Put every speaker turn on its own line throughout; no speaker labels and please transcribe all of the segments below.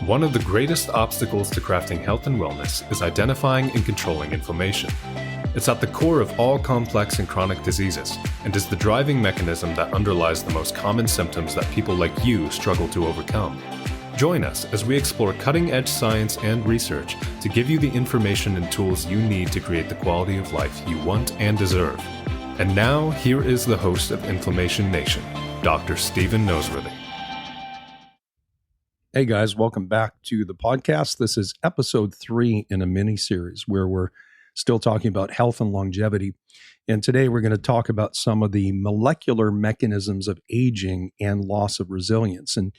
One of the greatest obstacles to crafting health and wellness is identifying and controlling inflammation. It's at the core of all complex and chronic diseases, and is the driving mechanism that underlies the most common symptoms that people like you struggle to overcome. Join us as we explore cutting-edge science and research to give you the information and tools you need to create the quality of life you want and deserve. And now, here is the host of Inflammation Nation, Dr. Stephen Noseworthy.
Hey guys, welcome back to the podcast. This is episode 3 in a mini-series where we're still talking about health and longevity. And today we're going to talk about some of the molecular mechanisms of aging and loss of resilience. And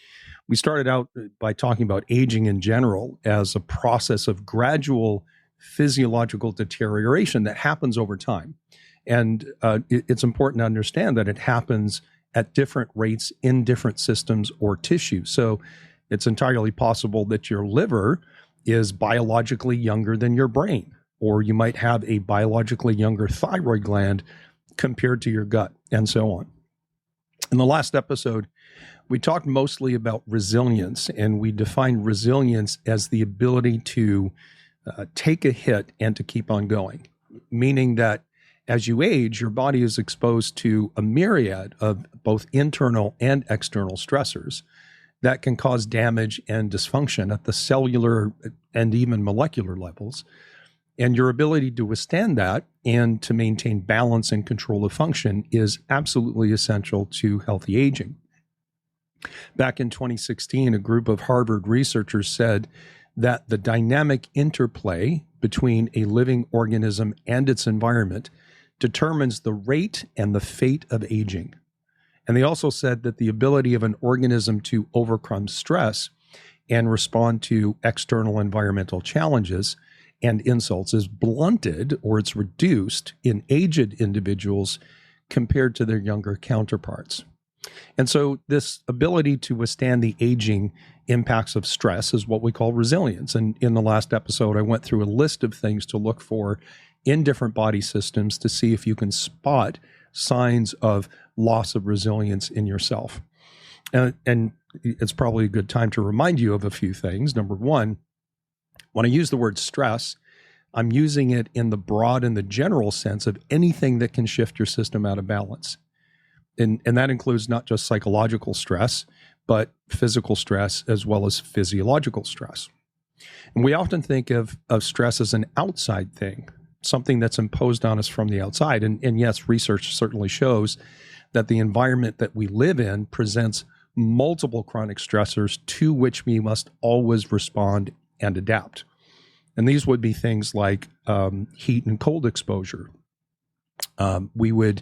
we started out by talking about aging in general as a process of gradual physiological deterioration that happens over time. And it's important to understand that it happens at different rates in different systems or tissues. So it's entirely possible that your liver is biologically younger than your brain, or you might have a biologically younger thyroid gland compared to your gut, and so on. In the last episode, we talked mostly about resilience, and we defined resilience as the ability to take a hit and to keep on going, meaning that as you age, your body is exposed to a myriad of both internal and external stressors that can cause damage and dysfunction at the cellular and even molecular levels. And your ability to withstand that and to maintain balance and control of function is absolutely essential to healthy aging. Back in 2016, a group of Harvard researchers said that the dynamic interplay between a living organism and its environment determines the rate and the fate of aging. And they also said that the ability of an organism to overcome stress and respond to external environmental challenges and insults is blunted, or it's reduced, in aged individuals compared to their younger counterparts. And so this ability to withstand the aging impacts of stress is what we call resilience. And in the last episode, I went through a list of things to look for in different body systems to see if you can spot signs of loss of resilience in yourself. And it's probably a good time to remind you of a few things. Number one, when I use the word stress, I'm using it in the broad and the general sense of anything that can shift your system out of balance. And that includes not just psychological stress, but physical stress as well as physiological stress. And we often think of stress as an outside thing, something that's imposed on us from the outside. And yes, research certainly shows that the environment that we live in presents multiple chronic stressors to which we must always respond and adapt. And these would be things like heat and cold exposure. We would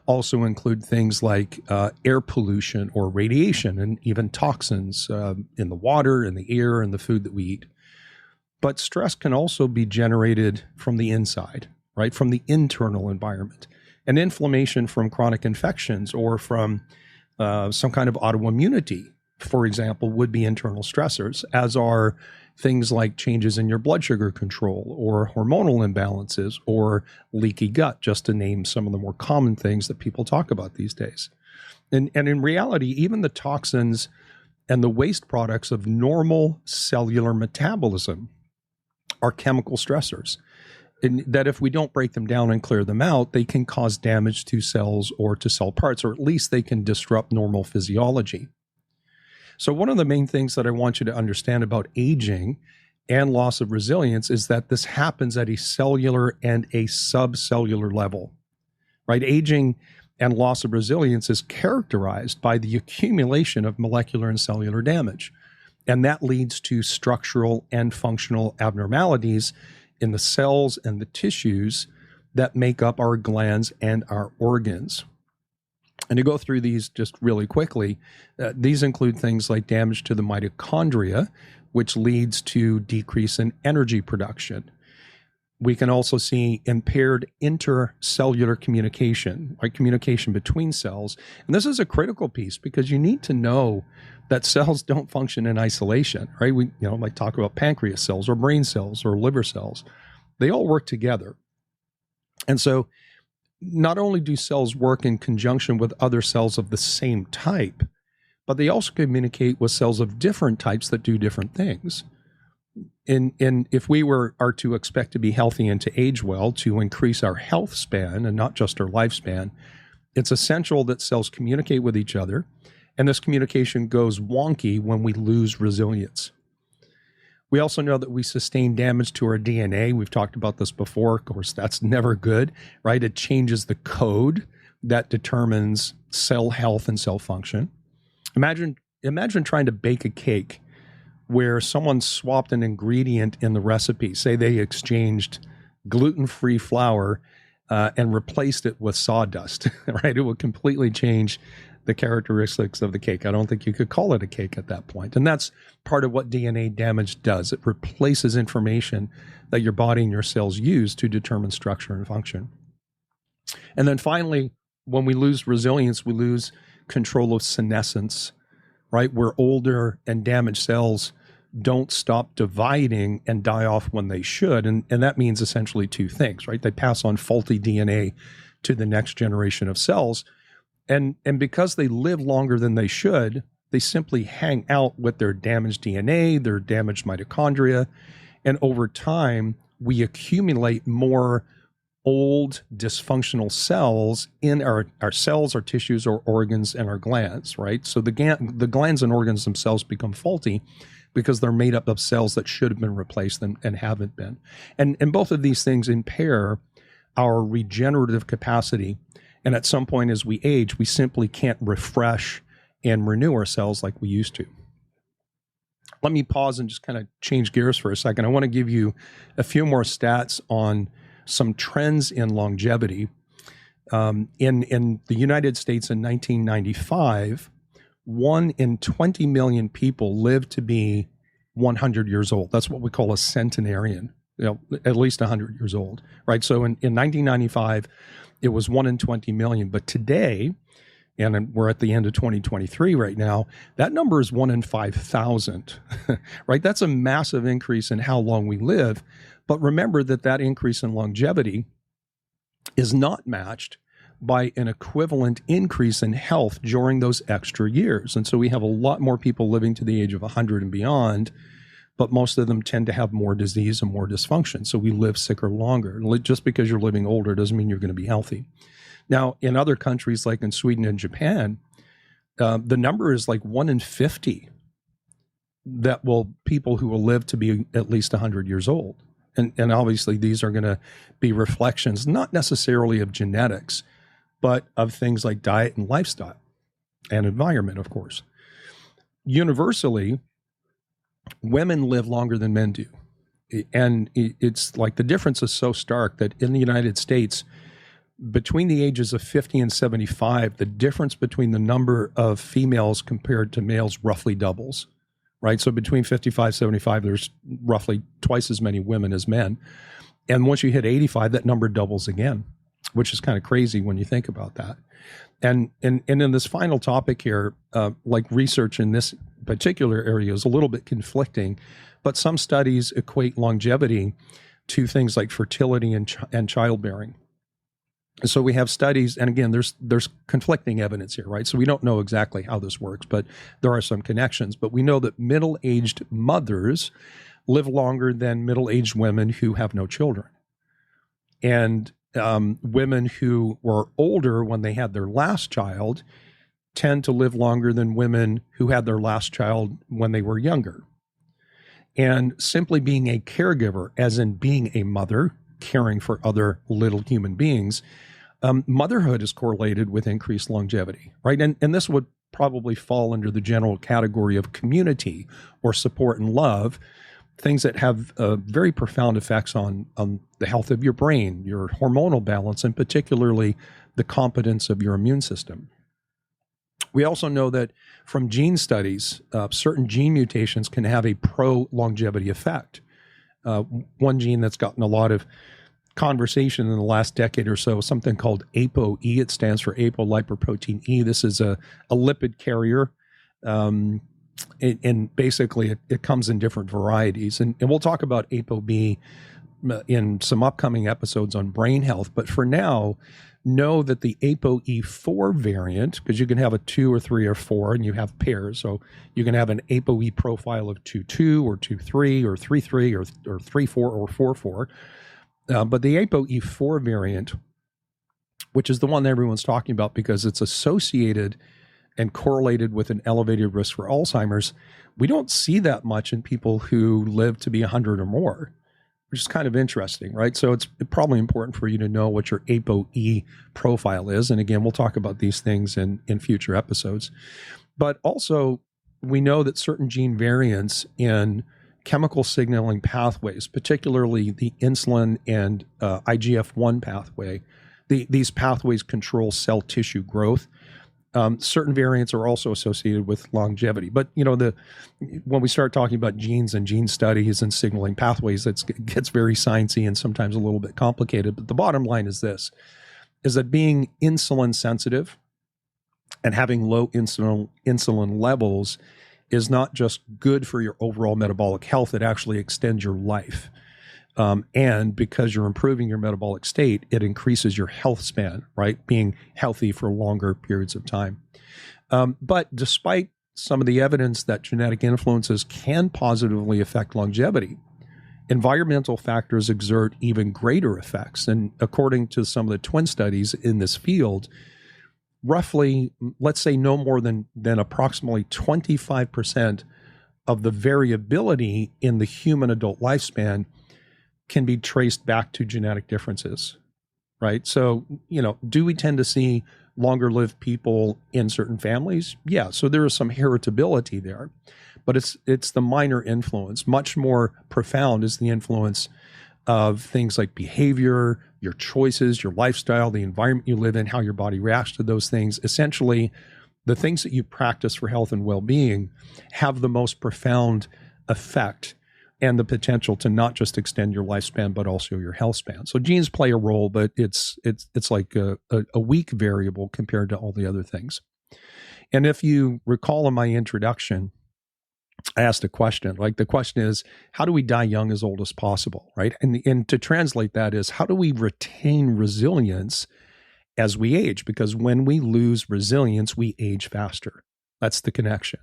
also include things like air pollution or radiation, and even toxins in the water, in the air, and the food that we eat. But stress can also be generated from the inside, right? From the internal environment. And inflammation from chronic infections or from some kind of autoimmunity, for example, would be internal stressors, as are things like changes in your blood sugar control or hormonal imbalances or leaky gut, just to name some of the more common things that people talk about these days. And in reality, even the toxins and the waste products of normal cellular metabolism are chemical stressors. And that if we don't break them down and clear them out, they can cause damage to cells or to cell parts, or at least they can disrupt normal physiology. So one of the main things that I want you to understand about aging and loss of resilience is that this happens at a cellular and a subcellular level, right? Aging and loss of resilience is characterized by the accumulation of molecular and cellular damage. And that leads to structural and functional abnormalities in the cells and the tissues that make up our glands and our organs. And to go through these just really quickly, these include things like damage to the mitochondria, which leads to decrease in energy production. We can also see impaired intercellular communication, right? Communication between cells. And this is a critical piece because you need to know that cells don't function in isolation, right? We, like talk about pancreas cells or brain cells or liver cells. They all work together. And so not only do cells work in conjunction with other cells of the same type, but they also communicate with cells of different types that do different things. And if we are to expect to be healthy and to age well, to increase our health span and not just our lifespan, it's essential that cells communicate with each other. And this communication goes wonky when we lose resilience. We also know that we sustain damage to our DNA. We've talked about this before. Of course, that's never good, right? It changes the code that determines cell health and cell function. Imagine trying to bake a cake where someone swapped an ingredient in the recipe. Say they exchanged gluten-free flour and replaced it with sawdust, right? It would completely change the characteristics of the cake. I don't think you could call it a cake at that point. And that's part of what DNA damage does. It replaces information that your body and your cells use to determine structure and function. And then finally, when we lose resilience, we lose control of senescence, right? Where older and damaged cells don't stop dividing and die off when they should. And that means essentially two things, right? They pass on faulty DNA to the next generation of cells. And because they live longer than they should, they simply hang out with their damaged DNA, their damaged mitochondria. And over time, we accumulate more old dysfunctional cells in our cells, our tissues, our organs, and our glands, right? So the glands and organs themselves become faulty because they're made up of cells that should have been replaced and haven't been. And both of these things impair our regenerative capacity. And at some point as we age, we simply can't refresh and renew our cells like we used to. Let me pause and just kind of change gears for a second. I want to give you a few more stats on some trends in longevity. In the United States in 1995, 1 in 20 million people lived to be 100 years old. That's what we call a centenarian, at least 100 years old, right? So in 1995, it was 1 in 20 million. But today, and we're at the end of 2023 right now, that number is 1 in 5,000, right? That's a massive increase in how long we live. But remember that increase in longevity is not matched by an equivalent increase in health during those extra years. And so we have a lot more people living to the age of 100 and beyond, but most of them tend to have more disease and more dysfunction. So we live sicker longer. Just because you're living older doesn't mean you're going to be healthy. Now, in other countries like in Sweden and Japan, the number is like 1 in 50 people who will live to be at least 100 years old. And obviously these are going to be reflections, not necessarily of genetics, but of things like diet and lifestyle and environment, of course. Universally, women live longer than men do. And it's like the difference is so stark that in the United States, between the ages of 50 and 75, the difference between the number of females compared to males roughly doubles, right? So between 55, 75, there's roughly twice as many women as men. And once you hit 85, that number doubles again, which is kind of crazy when you think about that. And in this final topic here, like research in this particular area is a little bit conflicting, but some studies equate longevity to things like fertility and childbearing. So we have studies, and again, there's conflicting evidence here, right? So we don't know exactly how this works, but there are some connections. But we know that middle-aged mothers live longer than middle-aged women who have no children. And women who were older when they had their last child tend to live longer than women who had their last child when they were younger. And simply being a caregiver, as in being a mother, caring for other little human beings, motherhood is correlated with increased longevity, right? And this would probably fall under the general category of community or support and love, things that have very profound effects on the health of your brain, your hormonal balance, and particularly the competence of your immune system. We also know that from gene studies, certain gene mutations can have a pro-longevity effect. One gene that's gotten a lot of conversation in the last decade or so, something called ApoE. It stands for apolipoprotein E. This is a lipid carrier. And basically it comes in different varieties. And we'll talk about ApoB in some upcoming episodes on brain health. But for now, know that the ApoE4 variant, because you can have a 2 or 3 or 4, and you have pairs. So you can have an ApoE profile of 2-2 or 2-3 or 3-3 or 3-4 or 4-4. But the ApoE4 variant, which is the one that everyone's talking about because it's associated and correlated with an elevated risk for Alzheimer's, we don't see that much in people who live to be 100 or more, which is kind of interesting, right? So it's probably important for you to know what your ApoE profile is. And again, we'll talk about these things in future episodes. But also, we know that certain gene variants in chemical signaling pathways, particularly the insulin and IGF-1 pathway, these pathways control cell tissue growth. Certain variants are also associated with longevity. But, when we start talking about genes and gene studies and signaling pathways, it gets very sciencey and sometimes a little bit complicated. But the bottom line is this, is that being insulin sensitive and having low insulin levels is not just good for your overall metabolic health, it actually extends your life. And because you're improving your metabolic state, it increases your health span, right? Being healthy for longer periods of time. But despite some of the evidence that genetic influences can positively affect longevity, environmental factors exert even greater effects. And according to some of the twin studies in this field, roughly, let's say no more than approximately 25% of the variability in the human adult lifespan can be traced back to genetic differences, right? So, do we tend to see longer lived people in certain families? Yeah, so there is some heritability there, but it's the minor influence. Much more profound is the influence of things like behavior, your choices, your lifestyle, the environment you live in, how your body reacts to those things. Essentially, the things that you practice for health and well-being have the most profound effect and the potential to not just extend your lifespan, but also your health span. So genes play a role, but it's like a weak variable compared to all the other things. And if you recall in my introduction, I asked a question. Like the question is, how do we die young as old as possible, right? And to translate that is, how do we retain resilience as we age? Because when we lose resilience, we age faster. That's the connection.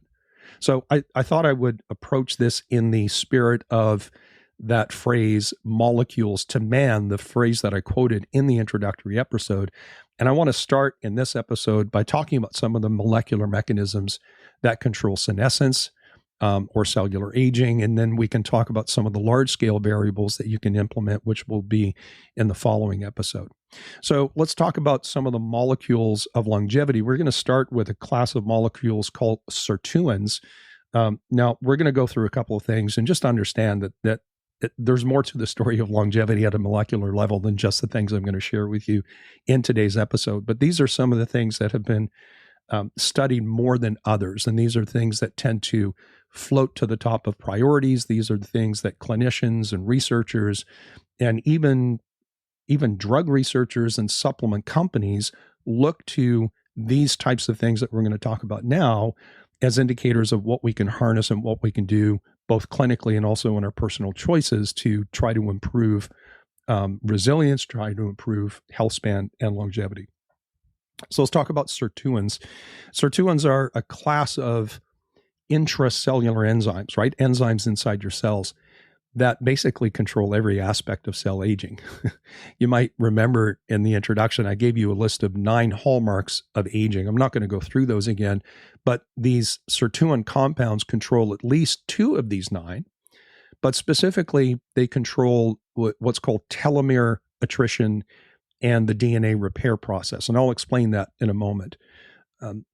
So I thought I would approach this in the spirit of that phrase, molecules to man, the phrase that I quoted in the introductory episode. And I want to start in this episode by talking about some of the molecular mechanisms that control senescence or cellular aging. And then we can talk about some of the large-scale variables that you can implement, which will be in the following episode. So let's talk about some of the molecules of longevity. We're going to start with a class of molecules called sirtuins. Now, we're going to go through a couple of things and just understand that there's more to the story of longevity at a molecular level than just the things I'm going to share with you in today's episode. But these are some of the things that have been studied more than others. And these are things that tend to float to the top of priorities. These are the things that clinicians and researchers and even drug researchers and supplement companies look to these types of things that we're going to talk about now as indicators of what we can harness and what we can do both clinically and also in our personal choices to try to improve resilience, try to improve health span and longevity. So let's talk about sirtuins. Sirtuins are a class of intracellular enzymes, right? Enzymes inside your cells that basically control every aspect of cell aging. You might remember in the introduction, I gave you a list of 9 hallmarks of aging. I'm not going to go through those again, but these sirtuin compounds control at least 2 of these 9, but specifically they control what's called telomere attrition and the DNA repair process. And I'll explain that in a moment.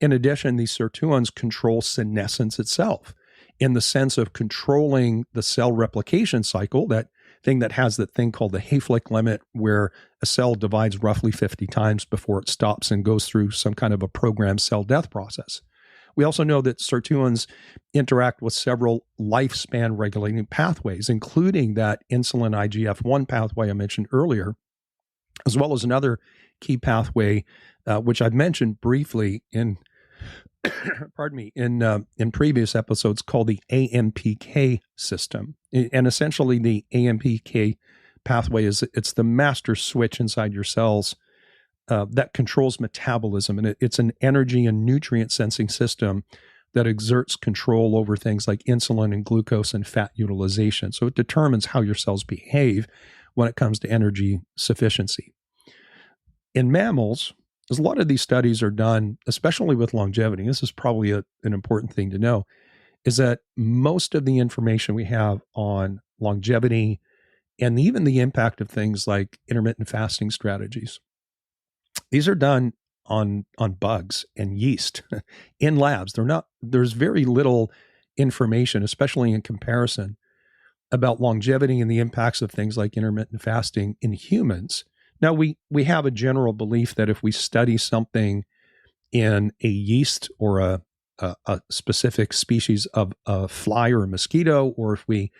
In addition, these sirtuins control senescence itself in the sense of controlling the cell replication cycle, that thing that has that thing called the Hayflick limit, where a cell divides roughly 50 times before it stops and goes through some kind of a programmed cell death process. We also know that sirtuins interact with several lifespan regulating pathways, including that insulin IGF-1 pathway I mentioned earlier, as well as another key pathway, which I've mentioned briefly in in previous episodes, called the AMPK system. And essentially the AMPK pathway is it's the master switch inside your cells that controls metabolism. And it's an energy and nutrient sensing system that exerts control over things like insulin and glucose and fat utilization. So it determines how your cells behave when it comes to energy sufficiency. In mammals, as a lot of these studies are done, especially with longevity, this is probably an important thing to know, is that most of the information we have on longevity and even the impact of things like intermittent fasting strategies, these are done on bugs and yeast in labs. There's very little information, especially in comparison, about longevity and the impacts of things like intermittent fasting in humans. Now, we have a general belief that if we study something in a yeast or a specific species of a fly or a mosquito, or if we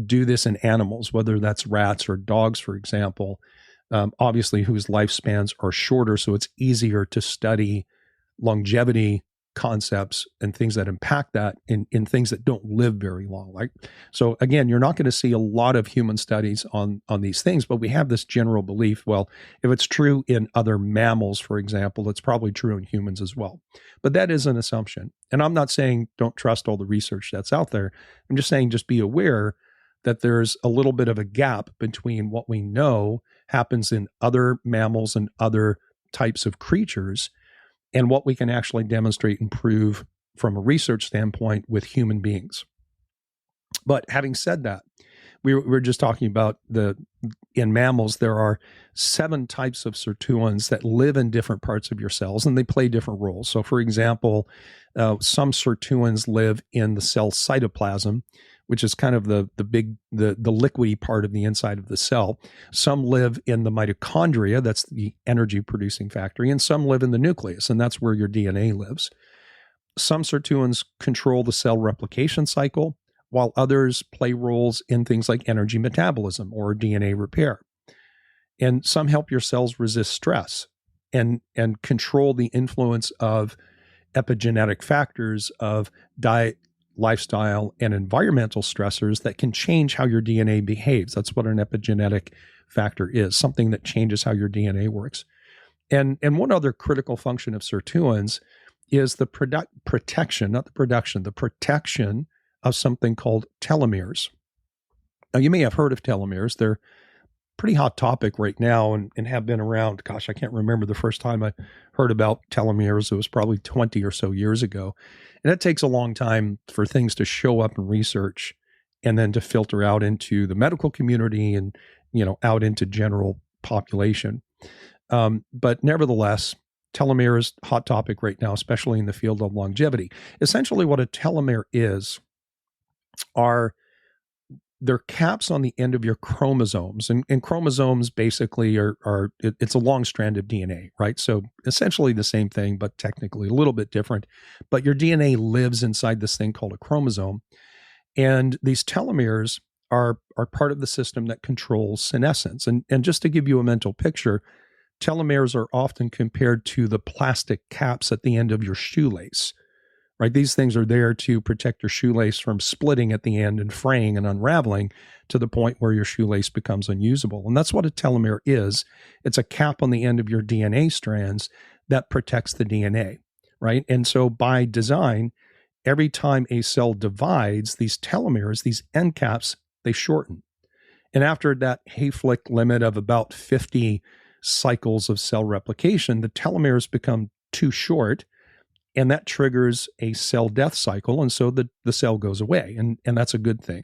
do this in animals, whether that's rats or dogs, for example, obviously whose lifespans are shorter, so it's easier to study longevity concepts and things that impact that in things that don't live very long. Like, so again, you're not going to see a lot of human studies on these things, but we have this general belief, well, if it's true in other mammals, for example, it's probably true in humans as well. But that is an assumption. And I'm not saying don't trust all the research that's out there. I'm just saying just be aware that there's a little bit of a gap between what we know happens in other mammals and other types of creatures and what we can actually demonstrate and prove from a research standpoint with human beings. But having said that, we were just talking about in mammals, there are 7 types of sirtuins that live in different parts of your cells, and they play different roles. So for example, some sirtuins live in the cell cytoplasm, which is kind of the liquidy part of the inside of the cell. Some live in the mitochondria, that's the energy producing factory, and some live in the nucleus, and that's where your DNA lives. Some sirtuins control the cell replication cycle, while others play roles in things like energy metabolism or DNA repair. And some help your cells resist stress and control the influence of epigenetic factors of diet, lifestyle, and environmental stressors that can change how your DNA behaves. That's what an epigenetic factor is, something that changes how your DNA works. And one other critical function of sirtuins is the protection, not the production, the protection of something called telomeres. Now, you may have heard of telomeres. They're a pretty hot topic right now and have been around. Gosh, I can't remember the first time I heard about telomeres. It was probably 20 or so years ago. And it takes a long time for things to show up in research and then to filter out into the medical community and, out into general population. But nevertheless, telomeres, hot topic right now, especially in the field of longevity. Essentially what a telomere is, they're caps on the end of your chromosomes, and chromosomes basically it's a long strand of DNA, right? So essentially the same thing, but technically a little bit different. But your DNA lives inside this thing called a chromosome, and these telomeres are part of the system that controls senescence. And just to give you a mental picture, telomeres are often compared to the plastic caps at the end of your shoelace. Right? These things are there to protect your shoelace from splitting at the end and fraying and unraveling to the point where your shoelace becomes unusable. And that's what a telomere is. It's a cap on the end of your DNA strands that protects the DNA, right? And so by design, every time a cell divides, these telomeres, these end caps, they shorten. And after that Hayflick limit of about 50 cycles of cell replication, the telomeres become too short, and that triggers a cell death cycle, and so the cell goes away, and that's a good thing.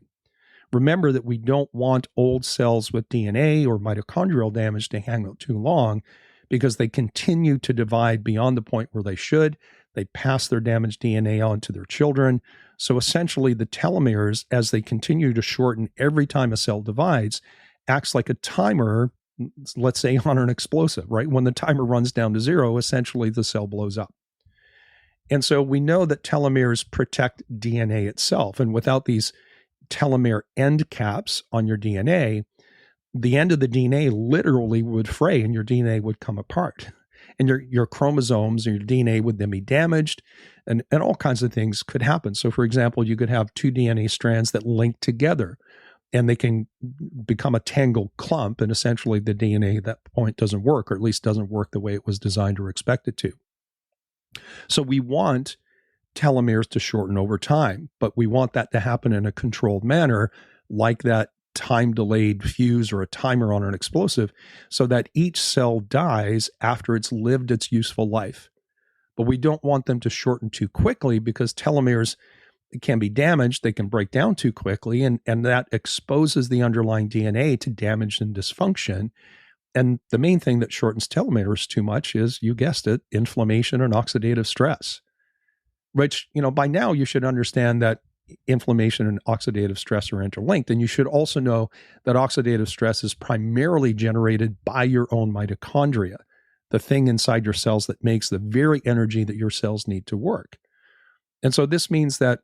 Remember that we don't want old cells with DNA or mitochondrial damage to hang out too long because they continue to divide beyond the point where they should. They pass their damaged DNA on to their children. So essentially the telomeres, as they continue to shorten every time a cell divides, acts like a timer, let's say on an explosive, right? When the timer runs down to 0, essentially the cell blows up. And so we know that telomeres protect DNA itself. And without these telomere end caps on your DNA, the end of the DNA literally would fray and your DNA would come apart. And your chromosomes and your DNA would then be damaged, and all kinds of things could happen. So for example, you could have 2 DNA strands that link together, and they can become a tangled clump, and essentially the DNA at that point doesn't work, or at least doesn't work the way it was designed or expected to. So we want telomeres to shorten over time, but we want that to happen in a controlled manner, like that time-delayed fuse or a timer on an explosive, so that each cell dies after it's lived its useful life. But we don't want them to shorten too quickly, because telomeres can be damaged. They can break down too quickly, and that exposes the underlying DNA to damage and dysfunction. And the main thing that shortens telomeres too much is, you guessed it, inflammation and oxidative stress, which, by now you should understand that inflammation and oxidative stress are interlinked. And you should also know that oxidative stress is primarily generated by your own mitochondria, the thing inside your cells that makes the very energy that your cells need to work. And so this means that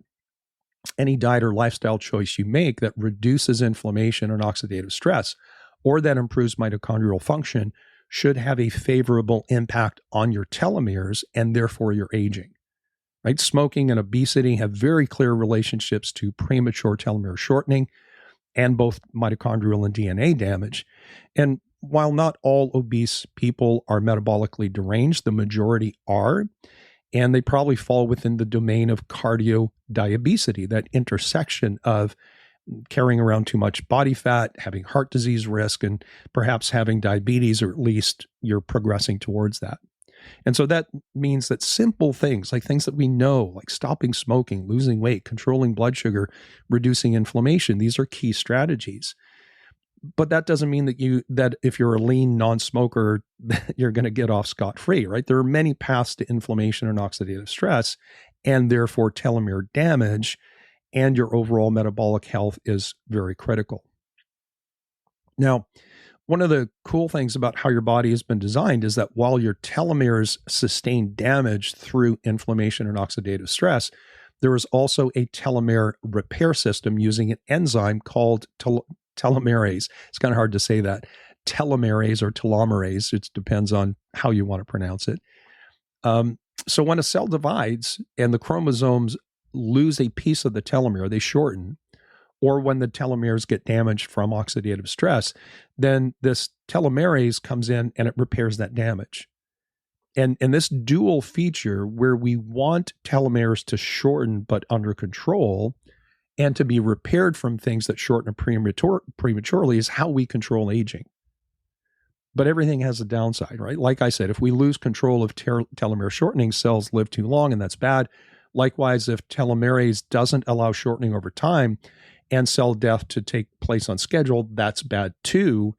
any diet or lifestyle choice you make that reduces inflammation and oxidative stress, or that improves mitochondrial function, should have a favorable impact on your telomeres and therefore your aging. Right? Smoking and obesity have very clear relationships to premature telomere shortening and both mitochondrial and DNA damage. And while not all obese people are metabolically deranged, the majority are, and they probably fall within the domain of cardiodiabesity, that intersection of carrying around too much body fat, having heart disease risk, and perhaps having diabetes, or at least you're progressing towards that. And so that means that simple things, like things that we know, like stopping smoking, losing weight, controlling blood sugar, reducing inflammation, these are key strategies. But that doesn't mean that if you're a lean non-smoker, you're going to get off scot-free, right? There are many paths to inflammation and oxidative stress, and therefore telomere damage, and your overall metabolic health is very critical. Now, one of the cool things about how your body has been designed is that while your telomeres sustain damage through inflammation and oxidative stress, there is also a telomere repair system using an enzyme called telomerase. It's kind of hard to say that. Telomerase or telomerase, it depends on how you want to pronounce it. So when a cell divides and the chromosomes lose a piece of the telomere, they shorten, or when the telomeres get damaged from oxidative stress, then this telomerase comes in and it repairs that damage. And this dual feature, where we want telomeres to shorten but under control and to be repaired from things that shorten prematurely, is how we control aging. But everything has a downside, right? Like I said, if we lose control of telomere shortening, cells live too long, and that's bad. Likewise, if telomerase doesn't allow shortening over time and cell death to take place on schedule, that's bad too.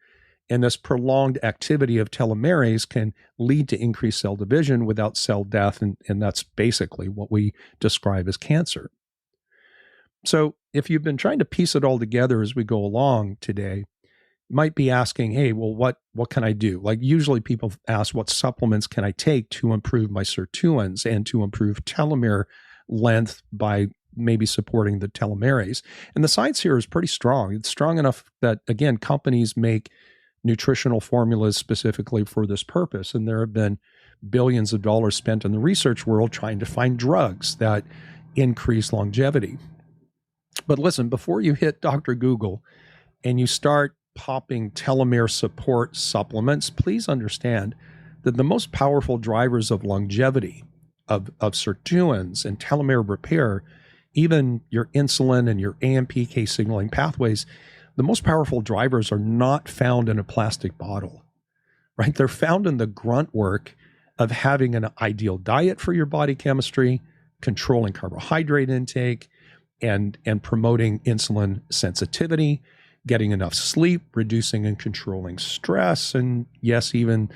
And this prolonged activity of telomerase can lead to increased cell division without cell death, and that's basically what we describe as cancer. So if you've been trying to piece it all together as we go along today, you might be asking, hey, well, what can I do? Like usually people ask, what supplements can I take to improve my sirtuins and to improve telomere length by maybe supporting the telomerase? And the science here is pretty strong. It's strong enough that, again, companies make nutritional formulas specifically for this purpose. And there have been billions of dollars spent in the research world trying to find drugs that increase longevity. But listen, before you hit Dr. Google and you start popping telomere support supplements, please understand that the most powerful drivers of longevity, of sirtuins and telomere repair, even your insulin and your AMPK signaling pathways, the most powerful drivers are not found in a plastic bottle, right? They're found in the grunt work of having an ideal diet for your body chemistry, controlling carbohydrate intake, and promoting insulin sensitivity, getting enough sleep, reducing and controlling stress, and yes, even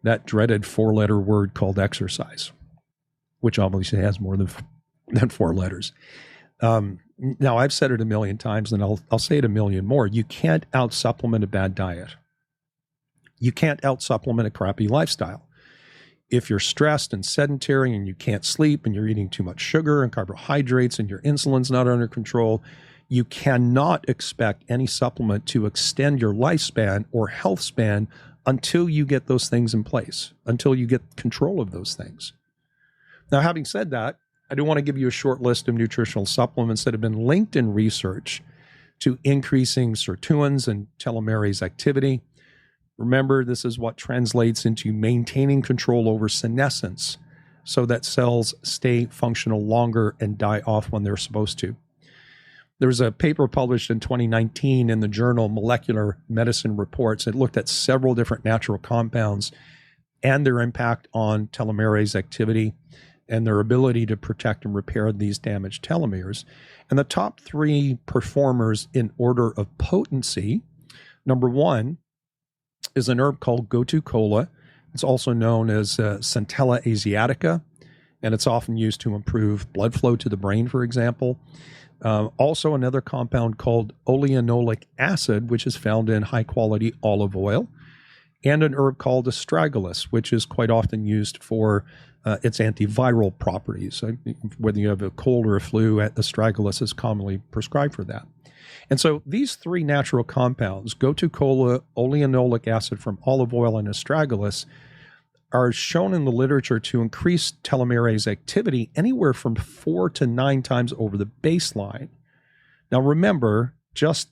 that dreaded 4-letter word called exercise, which obviously has more than 4 letters. Now, I've said it a million times, and I'll say it a million more. You can't out-supplement a bad diet. You can't out-supplement a crappy lifestyle. If you're stressed and sedentary and you can't sleep and you're eating too much sugar and carbohydrates and your insulin's not under control, you cannot expect any supplement to extend your lifespan or health span until you get those things in place, until you get control of those things. Now, having said that, I do want to give you a short list of nutritional supplements that have been linked in research to increasing sirtuins and telomerase activity. Remember, this is what translates into maintaining control over senescence so that cells stay functional longer and die off when they're supposed to. There was a paper published in 2019 in the journal Molecular Medicine Reports. It looked at several different natural compounds and their impact on telomerase activity and their ability to protect and repair these damaged telomeres. And the top three performers in order of potency, number one is an herb called Gotu kola. It's also known as Centella asiatica, and it's often used to improve blood flow to the brain, for example. Also another compound called oleanolic acid, which is found in high-quality olive oil, and an herb called astragalus, which is quite often used for its antiviral properties. Whether you have a cold or a flu, astragalus is commonly prescribed for that. And so these three natural compounds, Gotu kola, oleanolic acid from olive oil, and astragalus, are shown in the literature to increase telomerase activity anywhere from 4 to 9 times over the baseline. Now remember, just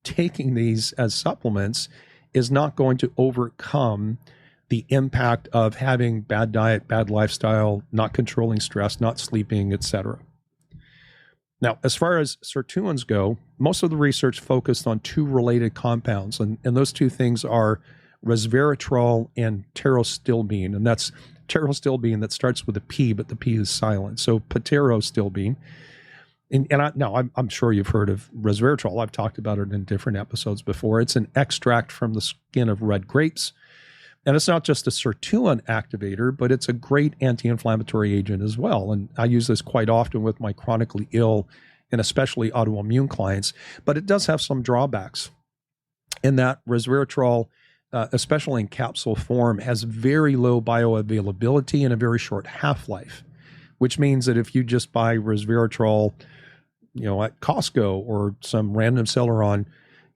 taking these as supplements is not going to overcome the impact of having bad diet, bad lifestyle, not controlling stress, not sleeping, etc. Now, as far as sirtuins go, most of the research focused on two related compounds, and those two things are resveratrol and pterostilbene, and that's pterostilbene that starts with a P, but the P is silent. So pterostilbene. I'm sure you've heard of resveratrol. I've talked about it in different episodes before. It's an extract from the skin of red grapes. And it's not just a sirtuin activator, but it's a great anti-inflammatory agent as well. And I use this quite often with my chronically ill and especially autoimmune clients. But it does have some drawbacks in that resveratrol, especially in capsule form, has very low bioavailability and a very short half-life, which means that if you just buy resveratrol, at Costco or some random seller on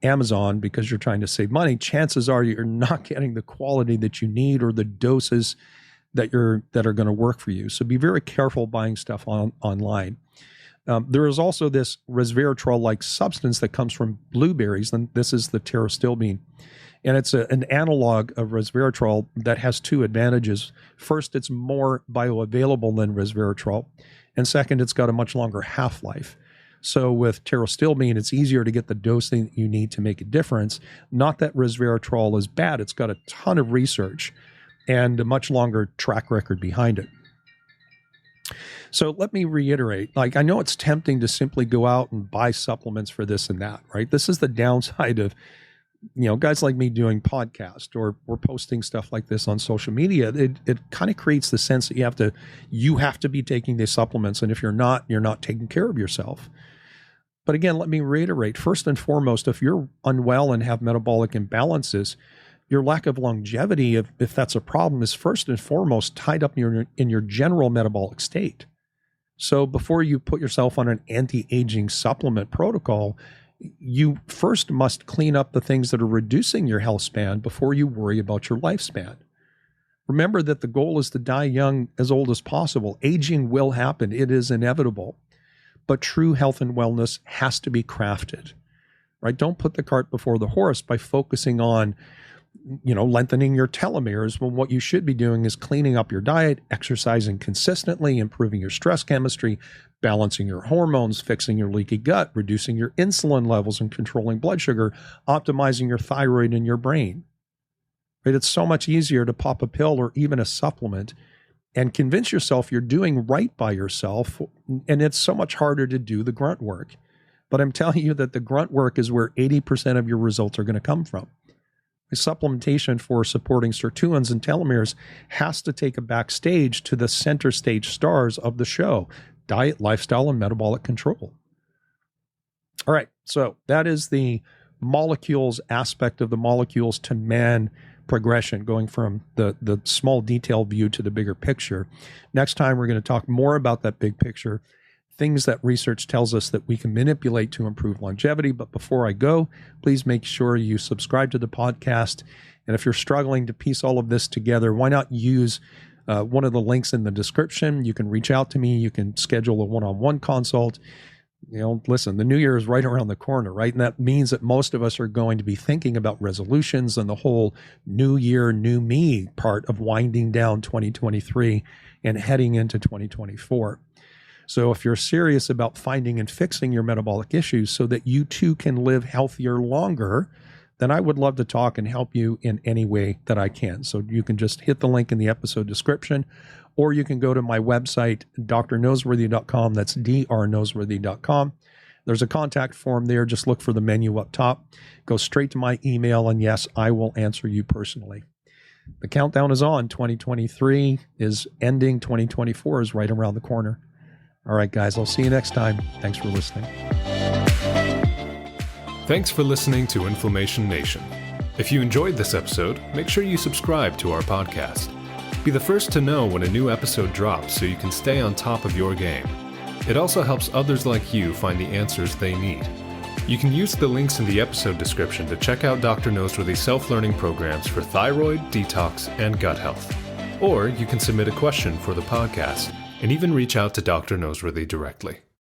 Amazon because you're trying to save money, chances are you're not getting the quality that you need or the doses that are going to work for you. So be very careful buying stuff online. There is also this resveratrol-like substance that comes from blueberries, and this is the pterostilbene. And it's an analog of resveratrol that has two advantages. First, it's more bioavailable than resveratrol. And second, it's got a much longer half-life. So with pterostilbene, it's easier to get the dosing that you need to make a difference. Not that resveratrol is bad. It's got a ton of research and a much longer track record behind it. So let me reiterate, I know it's tempting to simply go out and buy supplements for this and that, right? This is the downside of, guys like me doing podcasts or posting stuff like this on social media. It kind of creates the sense that you have to be taking these supplements. And if you're not taking care of yourself. But again, let me reiterate, first and foremost, if you're unwell and have metabolic imbalances, your lack of longevity, if that's a problem, is first and foremost tied up in your general metabolic state. So before you put yourself on an anti-aging supplement protocol, you first must clean up the things that are reducing your health span before you worry about your lifespan. Remember that the goal is to die young, as old as possible. Aging will happen. It is inevitable. But true health and wellness has to be crafted, right? Don't put the cart before the horse by focusing on, lengthening your telomeres when what you should be doing is cleaning up your diet, exercising consistently, improving your stress chemistry, balancing your hormones, fixing your leaky gut, reducing your insulin levels and controlling blood sugar, optimizing your thyroid and your brain. Right? It's so much easier to pop a pill or even a supplement and convince yourself you're doing right by yourself, and it's so much harder to do the grunt work. But I'm telling you that the grunt work is where 80% of your results are going to come from. Supplementation for supporting sirtuins and telomeres has to take a backstage to the center stage stars of the show: diet, lifestyle, and metabolic control. All right, so that is the molecules aspect of the molecules to man progression, going from the small detail view to the bigger picture. Next time, we're going to talk more about that big picture, things that research tells us that we can manipulate to improve longevity. But before I go, please make sure you subscribe to the podcast. And if you're struggling to piece all of this together, why not use one of the links in the description? You can reach out to me. You can schedule a one-on-one consult. Listen, the new year is right around the corner, right? And that means that most of us are going to be thinking about resolutions and the whole new year, new me part of winding down 2023 and heading into 2024. So if you're serious about finding and fixing your metabolic issues so that you too can live healthier longer, then I would love to talk and help you in any way that I can. So you can just hit the link in the episode description, or you can go to my website, drnoseworthy.com. That's drnoseworthy.com. There's a contact form there. Just look for the menu up top. Go straight to my email, and yes, I will answer you personally. The countdown is on. 2023 is ending. 2024 is right around the corner. All right, guys, I'll see you next time. Thanks for listening.
Thanks for listening to Inflammation Nation. If you enjoyed this episode, make sure you subscribe to our podcast. Be the first to know when a new episode drops so you can stay on top of your game. It also helps others like you find the answers they need. You can use the links in the episode description to check out Dr. Noseworthy's self-learning programs for thyroid, detox, and gut health. Or you can submit a question for the podcast and even reach out to Dr. Noseworthy directly.